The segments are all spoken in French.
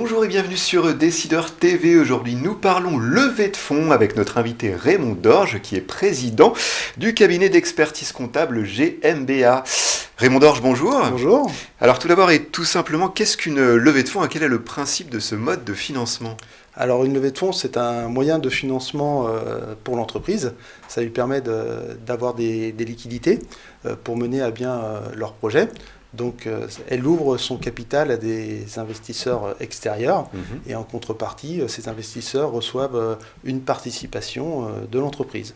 Bonjour et bienvenue sur Décideur TV. Aujourd'hui, nous parlons levée de fonds avec notre invité Raymond Dorge, qui est président du cabinet d'expertise comptable GMBA. Raymond Dorge, bonjour. Bonjour. Alors tout d'abord et tout simplement, qu'est-ce qu'une levée de fonds et quel est le principe de ce mode de financement ? Alors une levée de fonds, c'est un moyen de financement pour l'entreprise. Ça lui permet d'avoir des liquidités pour mener à bien leur projet. Donc elle ouvre son capital à des investisseurs extérieurs et en contrepartie, ces investisseurs reçoivent une participation de l'entreprise.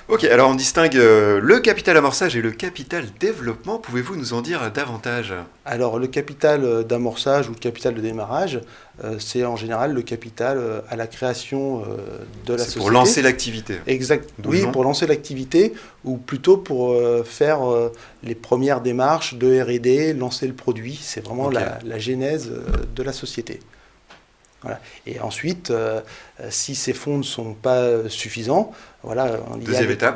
Ok, alors on distingue le capital amorçage et le capital développement. Pouvez-vous nous en dire davantage ? Alors le capital d'amorçage ou le capital de démarrage, c'est en général le capital à la création de la société. C'est pour lancer l'activité. Exact. Oui, pour lancer l'activité ou plutôt pour faire les premières démarches de R&D, lancer le produit. C'est vraiment la genèse de la société. Voilà. Et ensuite, si ces fonds ne sont pas suffisants, voilà,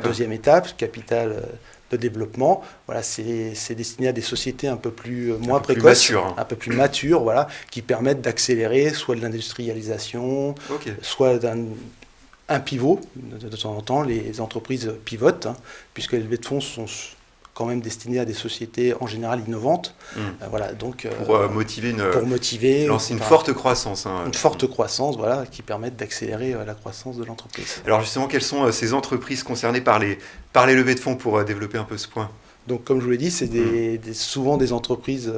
deuxième étape, capital de développement. Voilà, c'est destiné à des sociétés un peu plus moins précoces, un peu plus matures, voilà, qui permettent d'accélérer soit de l'industrialisation, soit un pivot. De temps en temps, les entreprises pivotent, puisque les levées de fonds sont quand même destiné à des sociétés en général innovantes. Voilà, donc, pour motiver, lancer une forte croissance. Une forte croissance, voilà, qui permettent d'accélérer la croissance de l'entreprise. Alors justement, quelles sont ces entreprises concernées par les levées de fonds pour développer un peu ce point ? Donc, comme je vous l'ai dit, c'est souvent des entreprises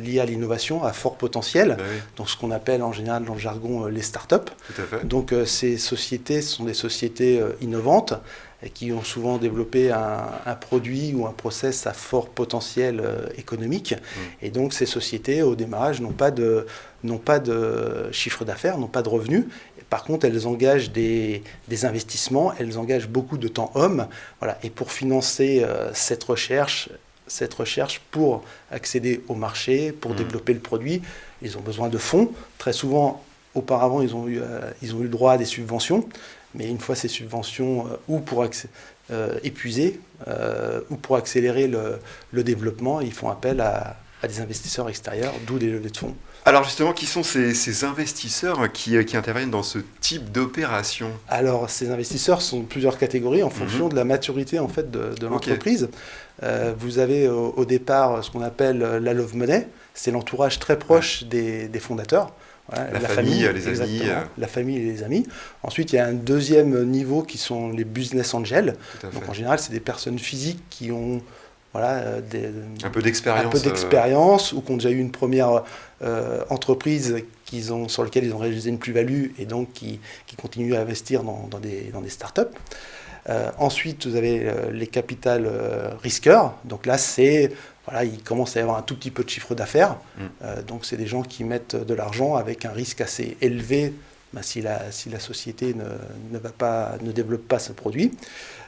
liées à l'innovation, à fort potentiel, donc ce qu'on appelle en général dans le jargon les startups. Tout à fait. Donc, ces sociétés sont des sociétés innovantes et qui ont souvent développé un produit ou un process à fort potentiel économique. Et donc, ces sociétés, au démarrage, n'ont pas de chiffre d'affaires, n'ont pas de revenus. Par contre, elles engagent des investissements, elles engagent beaucoup de temps homme. Voilà. Et pour financer cette recherche pour accéder au marché, pour développer le produit, ils ont besoin de fonds. Très souvent, auparavant, ils ont eu le droit à des subventions. Mais une fois ces subventions ou pour épuiser ou pour accélérer le développement, ils font appel à des investisseurs extérieurs, d'où des levées de fonds. Alors justement, qui sont ces investisseurs qui interviennent dans ce type d'opération ? Alors ces investisseurs sont de plusieurs catégories en fonction de la maturité en fait, de l'entreprise. Vous avez au départ ce qu'on appelle la love money, c'est l'entourage très proche des fondateurs. Voilà, la famille, les amis. La famille et les amis. Ensuite, il y a un deuxième niveau qui sont les business angels. Donc en général, c'est des personnes physiques qui ont un peu d'expérience ou qui ont déjà eu une première entreprise sur laquelle ils ont réalisé une plus-value et donc qui continuent à investir dans des startups. Ensuite, vous avez les capital risqueurs. Donc là, il commence à y avoir un tout petit peu de chiffre d'affaires. Donc, c'est des gens qui mettent de l'argent avec un risque assez élevé si la société ne développe pas ce produit.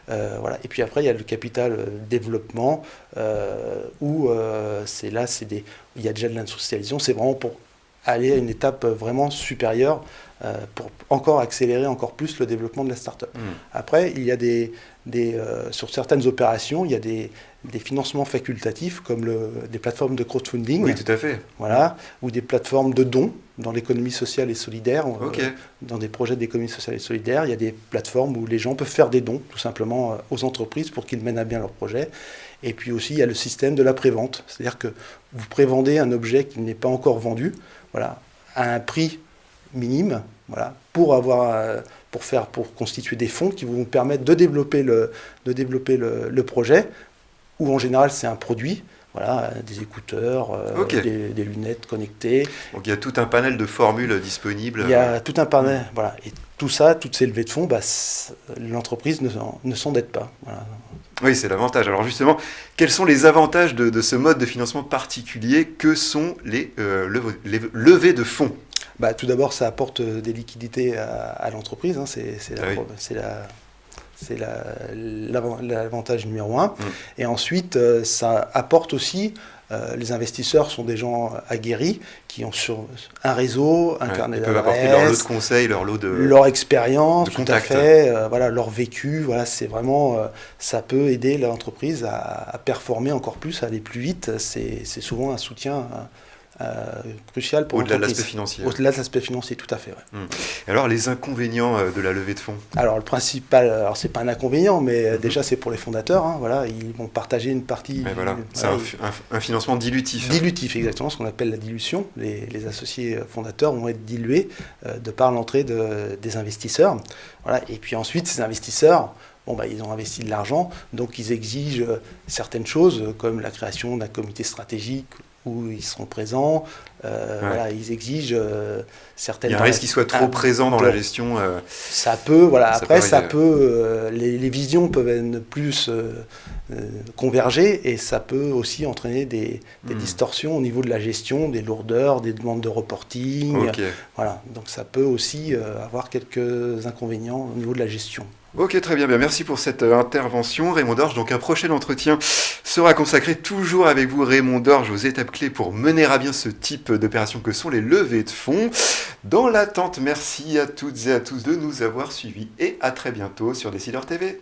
Voilà. Et puis après, il y a le capital développement où il y a déjà de l'industrialisation. C'est vraiment pour aller à une étape vraiment supérieure pour encore accélérer encore plus le développement de la start-up. Après, il y a sur certaines opérations, il y a des financements facultatifs comme des plateformes de crowdfunding. Oui, tout à fait. Voilà, ou des plateformes de dons dans l'économie sociale et solidaire. Dans des projets d'économie sociale et solidaire, il y a des plateformes où les gens peuvent faire des dons tout simplement aux entreprises pour qu'ils mènent à bien leur projet. Et puis aussi, il y a le système de la prévente. C'est-à-dire que vous prévendez un objet qui n'est pas encore vendu, voilà, à un prix minime, voilà, pour constituer des fonds qui vont vous permettre de développer le projet, où en général c'est un produit, voilà, des écouteurs, des lunettes connectées. Donc il y a tout un panel de formules disponibles. Il y a tout un panel, voilà, et tout ça, toutes ces levées de fonds, l'entreprise ne s'endette pas. Voilà. Oui, c'est l'avantage. Alors justement, quels sont les avantages de ce mode de financement particulier ? Que sont les levées de fonds ? Tout d'abord, ça apporte des liquidités à l'entreprise. Hein, c'est l'avantage numéro un. Et ensuite, ça apporte aussi, les investisseurs sont des gens aguerris qui ont sur un réseau, un carnet d'adresses. Ils peuvent apporter leur lot de conseils, leur expérience, de tout à fait, leur vécu. Voilà, c'est vraiment, ça peut aider l'entreprise à performer encore plus, à aller plus vite. C'est souvent un soutien crucial pour Au-delà de l'entreprise. l'aspect financier. Au-delà de l'aspect financier, tout à fait. Ouais. Alors, les inconvénients de la levée de fonds? Alors le principal, alors c'est pas un inconvénient, mais déjà c'est pour les fondateurs. Hein, voilà, ils vont partager une partie. Ouais, voilà. C'est un financement dilutif. Dilutif, exactement, ce qu'on appelle la dilution. Les associés fondateurs vont être dilués de par l'entrée des investisseurs. Voilà. Et puis ensuite, ces investisseurs, ils ont investi de l'argent, donc ils exigent certaines choses, comme la création d'un comité stratégique où ils seront présents. Voilà, ils exigent certaines... Il y a un risque qu'ils soient trop présents dans la gestion. Ça peut, voilà. Après, peut les visions peuvent plus converger, et ça peut aussi entraîner des distorsions au niveau de la gestion, des lourdeurs, des demandes de reporting. Voilà, donc ça peut aussi avoir quelques inconvénients au niveau de la gestion. Ok, très bien. Merci pour cette intervention, Raymond Dorge. Donc un prochain entretien sera consacré toujours avec vous, Raymond Dorge, aux étapes clés pour mener à bien ce type d'opération que sont les levées de fonds. Dans l'attente, merci à toutes et à tous de nous avoir suivis et à très bientôt sur Décideur TV.